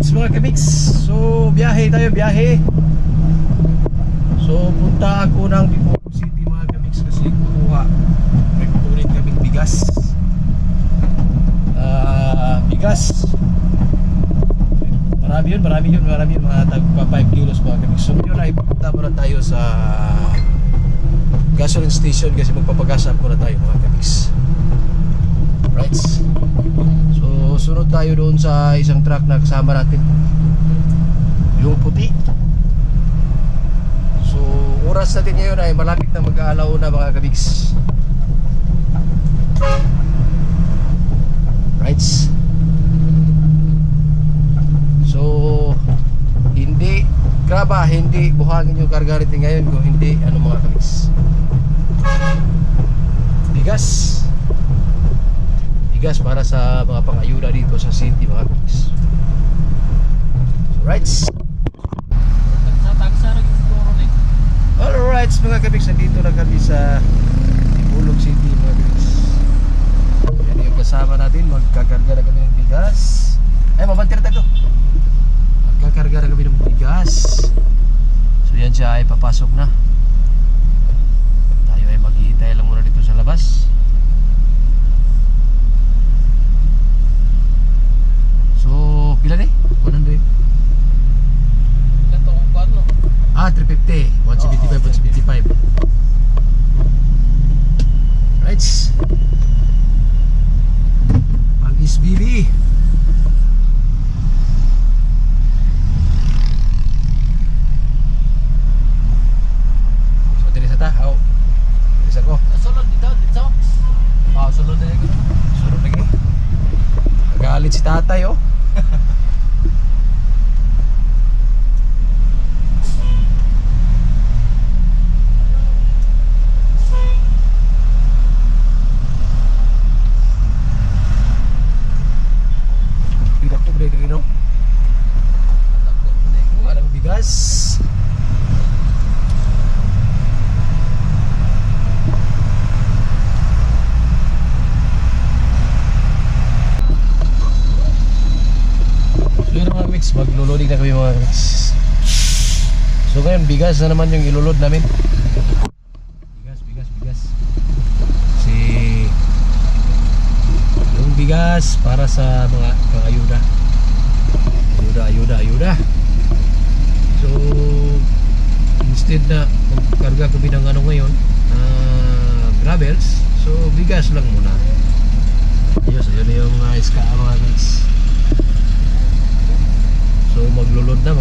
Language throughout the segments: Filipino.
Alright mga kamix, so biyahe tayo, biyahe. So punta ako ng Bacolod City mga kamix kasi kukuha. May kukunin kaming bigas. Bigas. Marami yun, mga tagpa 5 kilos mga kamix. So yun ay punta muna tayo sa gasoline station kasi magpapagas up muna tayo mga kamix. Right. So sunod tayo doon sa isang truck na kasama natin, yung puti. So oras natin ngayon ay malapit na mag-aalaw na mga kabigs. Right. So hindi graba, hindi buhangin yung karga natin ngayon kung hindi ano mga kabigs. Bigas para sa mga pangayuda dito sa city mga kabigs. Right. Alright mga kabigs, nandito na kami sa Bacolod City mga kabigs. Yan yung kasama natin, magkakarga na kami ng bigas. Ay mabantir tayo. Magkakarga na kami ng bigas. So yan siya ay papasok na. Tayo ay maghihintay lang muna dito sa labas. So pila ni? 100. 350, 175, 175. Right. Pag SBB. So diri sa ta, aw. Diri sa ko. Sulod dito. Sulod na yun. Sulod lagi. Nagalit si tatay oh. Bigas. So yun mga mix, magluloding na kami mga mix. So ngayon bigas na naman yung ilulod namin. Bigas. Kasi yung bigas para sa mga pangayuda. Ayuda. So instead na magkarga kami ng ano ngayon, gravels, so bigas lang muna. Ayos, yun yung iska mga guys. So maglulod na.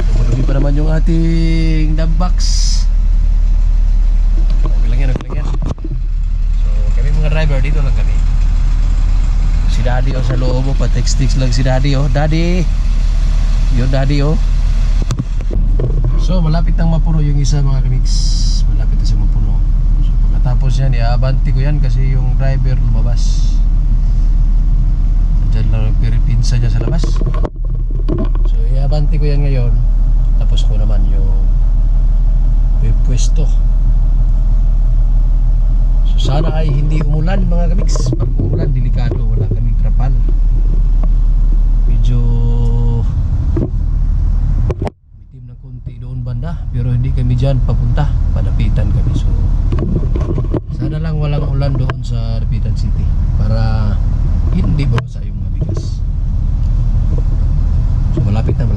So madumi pa naman yung ating dump box. Okay lang yan. So kami mga driver, dito lang kami. Si Daddy sa loob mo, pa-text lang si Daddy Daddy. Yun Daddy So malapit nang mapuno yung isa mga kamix. Malapit na siya mapuno. So pagkatapos yan, iabanti ko yan kasi yung driver lumabas. Diyan lang pinsa niya sa labas. So iabanti ko yan ngayon. Tapos ko naman yung pwesto. So sana ay hindi umulan mga kamix. Pag umulan, delikado, wala kaming trapal. Medyo bitim ng konti doon banda, pero hindi kami dyan papunta, palapitan kami. So sana lang walang ulan doon sa Dapitan City para hindi babasa yung mga bigas. So malapit na.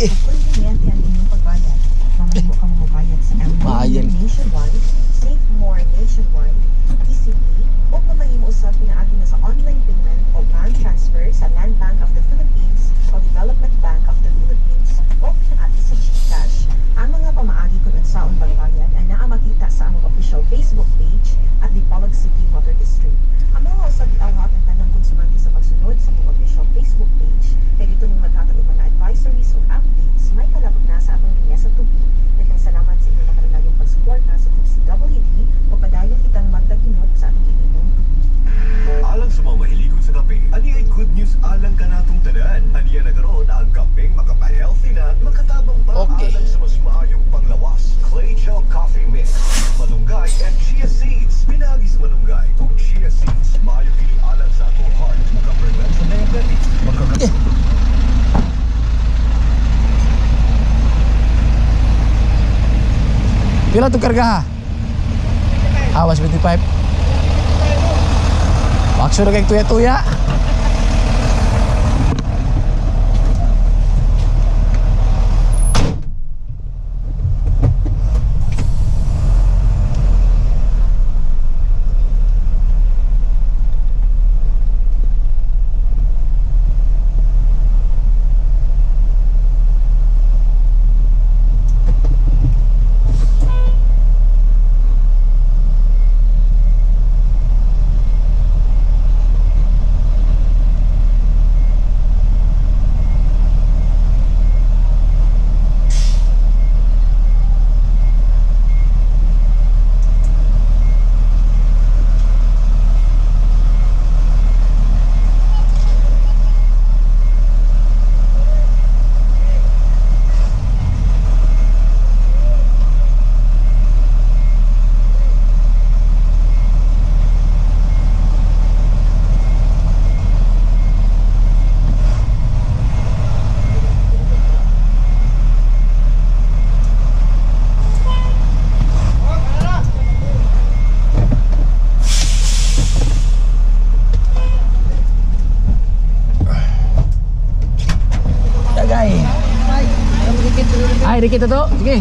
Kunyente ang inyong pagbayad. Mamalo kang mabayad sa MBA Nationwide, Save More Nationwide, ECP, o mamahimo usab pinaagi na sa online payment o bank transfer sa Land Bank of the Philippines o Development Bank of the Philippines o pinaagi sa GCash. Ang mga pamaagi kung unsaon pagbayad ay naa makita sa among official Facebook page at the Bacolod City Water District. Ang mga usab iawat ang tanang konsumante sa pagsunod sa among official Facebook page kay dito ning magkataog mga advisories o updates Kailan ito karga ha? Awas 25. Bakso na kayong tuya-tuya. Ay, dikit to. Sige.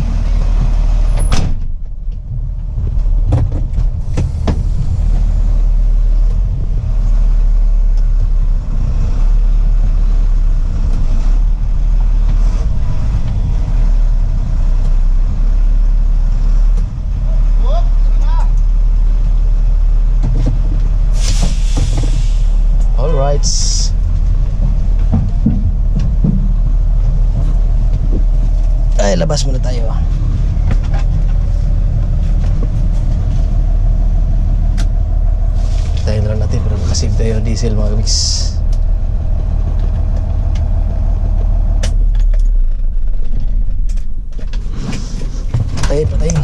All right. Ay, labas muna tayo. Tayo na lang natin para makasave tayo ng diesel mga kamix. Patayin.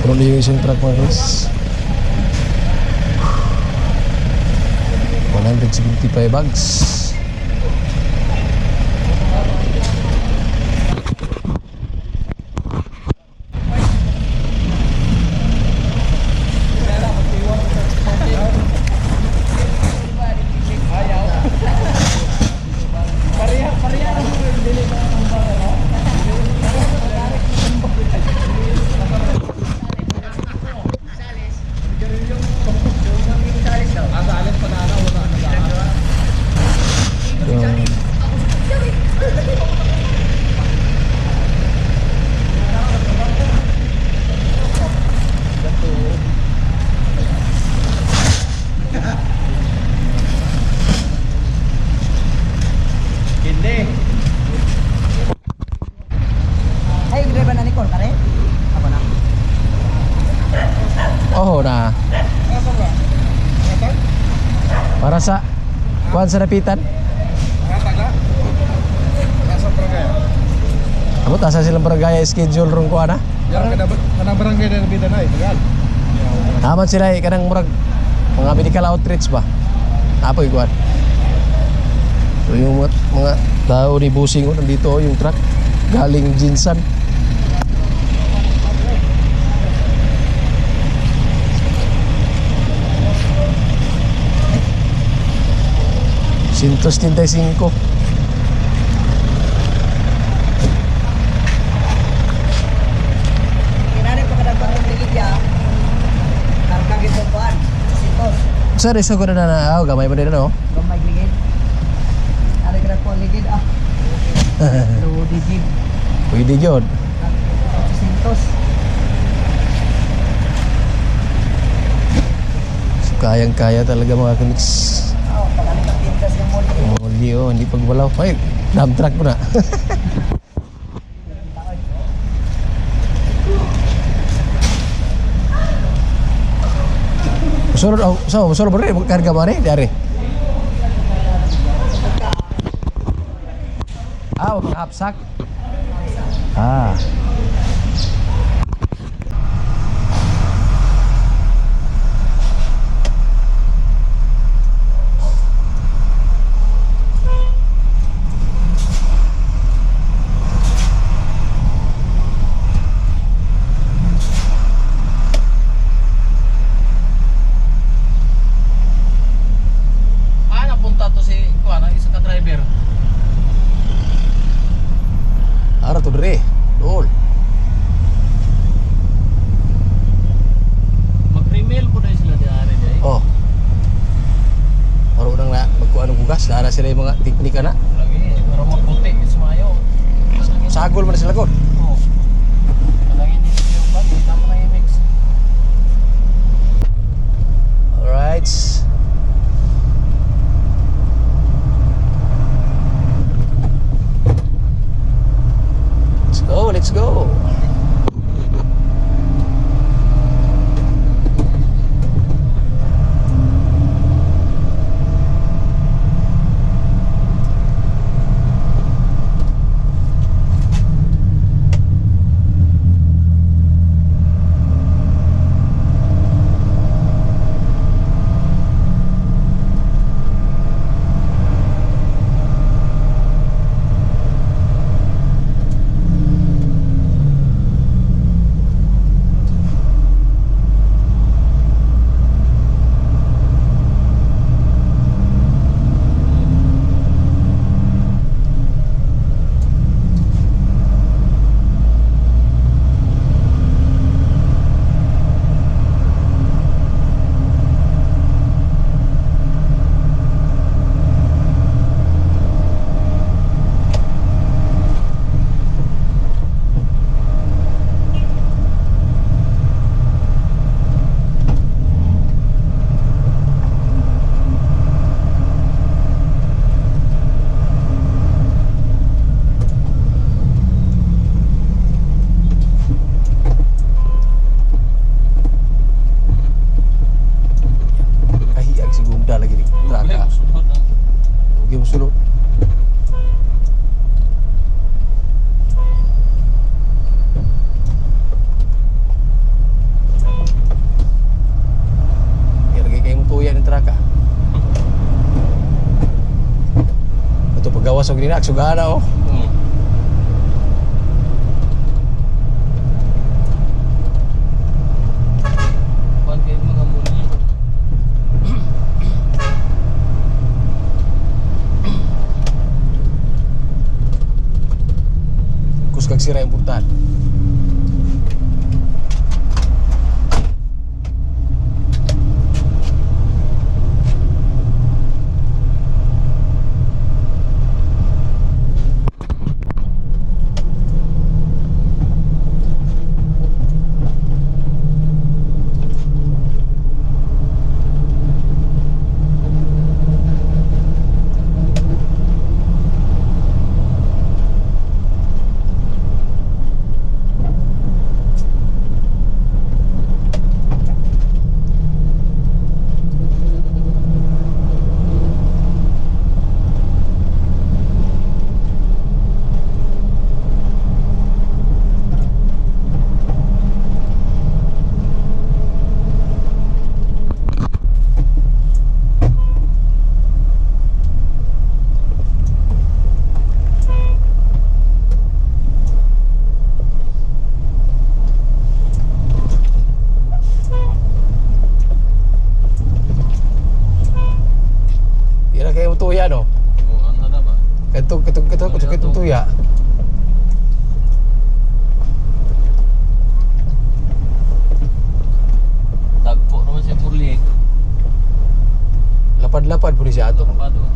Pero yung isang truck mga guys, 175 bags. Oh na. Para sa kuan sa napitan. Amo tasa silang barangay schedule rong kuan na. Kanang barangay na nabitan na tagal. Aman sila kanang murag mga medical outreach ba. Apoy kuan. So yung mga tao ni busing nandito yung truck galing Jinsan. Sintos 35. Kinani pa kadagdag ng tigit ya. Karga gito kuan. Sa reso ko na gamay pa din ano? Gamay ligid. Ari kada ko ligid ah. Lo digid. Pwede yun. 800. So, kayang-kaya talaga mga kamiks. Oh, tagalit ang pintas ng muli. Muli oh, hindi pagbalaw. Ay, dump truck mo na. Musulod, oh, so, musulod ba rin? Karga ba rin? Dari. Ah, hapsak. Ah. Napunta to si Kuan, ang isa ka driver. Ara to dire. Dol. Mag-email po na sila di ari day. Oh. Oro nang na magkuan og bugas, na sila yung mga teknika na. Lagi pero magputi sumayo. Sagol man sila god. Oh. Kalangin din yung bag, hindi mo na i-mix. Alright. Let's go. sulod. Ilagay kayo mo tuya ng traka. Ito paggawas o gina, aksugana oh. Pagkait mga muli. Kus kag sira yung puntahan. Kayak yung tuya no? Oh, ano na ba? Ketong tuya. Tagpo naman siya muli. Lapad-lapad po siya ato. Lapad oh.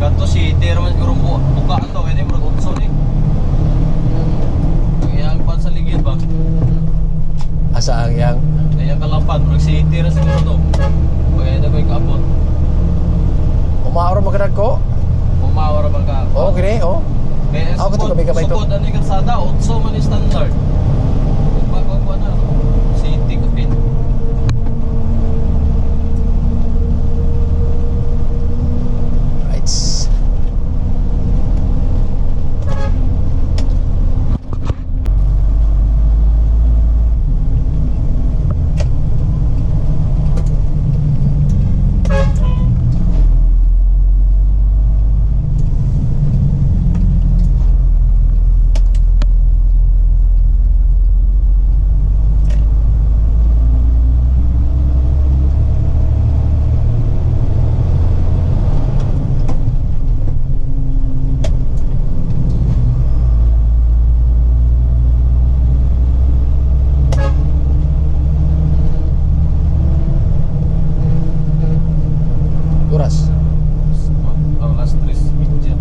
Kanto si Terman siguro buka ato kaya murag utso ni. Ang pan sa ligid ba? Asa ang yang Kaya kalapad murag si Terman siguro to. Kaya na koy kaabot. umaoro magkadag ko. Umawar ba ka? Oo, gini, oo. Kaya Ako to, gamay to. sukod ano yung kalsada, utso man yung standard. Pagpagawa na, city kapit. Right. Oras. Oh, last 3 media.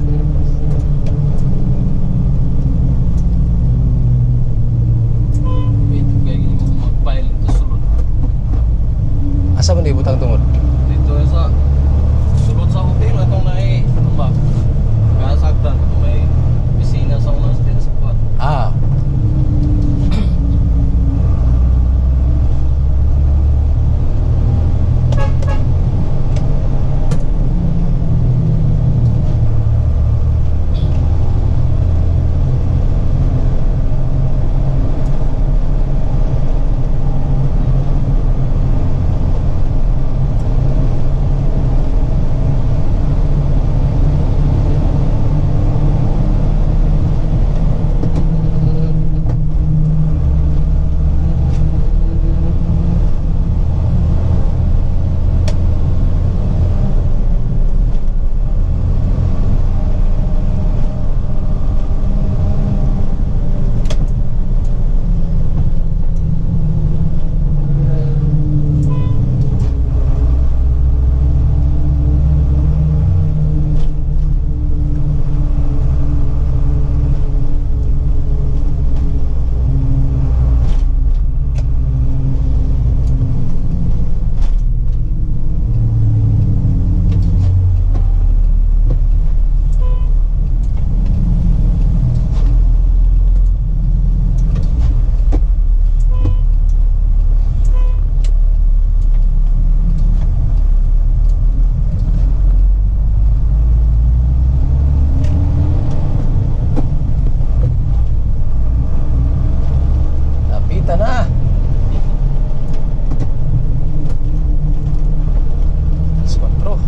Wait, kaya gini mo mag-file ito sulod. Asa man di butang tungod? Dito sa sulod sa hotel, itong nai, ano ba? Kasagdan, itong may pisina sa unang stin sa kuwan. Ah. Lapitan na. Spatro.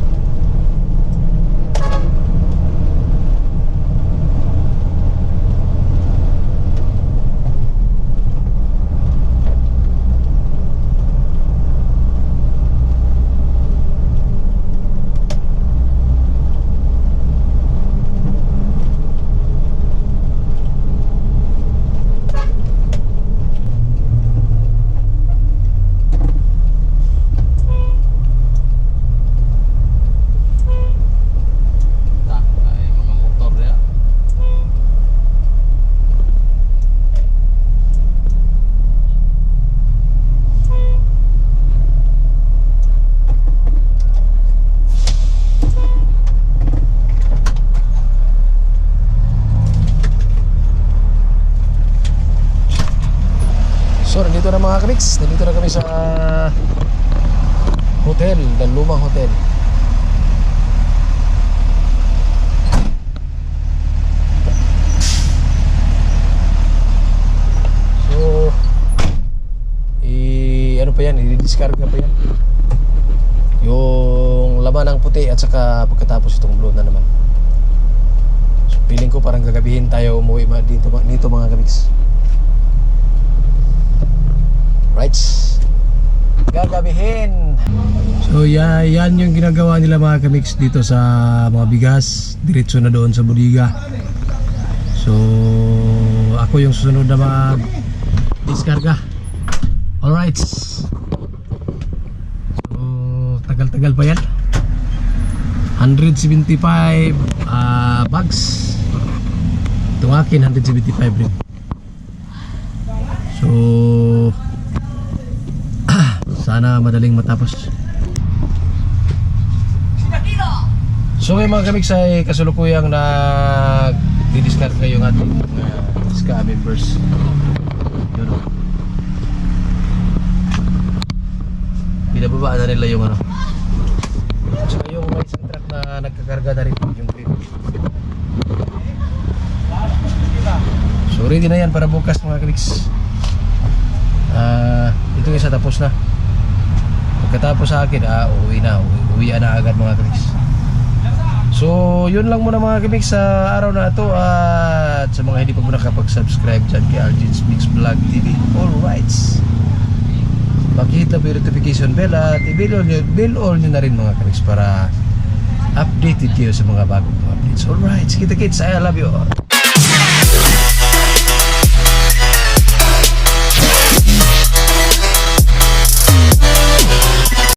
Ay, mga motor ya. So, nandito na mga kamiks. Nandito na kami sa hotel, ng lumang hotel. So, ano pa yan, i-discarga pa yan. Yung laman ng puti at saka pagkatapos itong blue na naman. So, feeling ko parang gagabihin tayo umuwi dito mga kamiks. Right. Gaga gabihin. So yan yung ginagawa nila mga kamix dito sa mga bigas. Diretso na doon sa bodega. So ako yung susunod na mag-diskarga. Alright. So tagal-tagal pa yan. 175 bags. Itong akin 175 rin. So sana madaling matapos. So ngayon mga kamix ay kasulukuyang nag-discard ngayong ating ska members. Yun o. Binababa na nila yung ano. At saka yung may isang truck na nagkakarga na rin yung green. So ready na yan para bukas mga kamix. Itong isa tapos na. Pagkatapos sa akin, uwi na agad mga kamix. So yun lang muna mga kamix sa araw na ito. At sa mga hindi pa muna nakapag-subscribe dyan kay Arjin's Mix Vlog TV, alright, pakihit na po yung notification bell at i-bell all nyo na rin mga kamix para updated kayo sa mga bagong updates. Alright, kita kits, I love you all.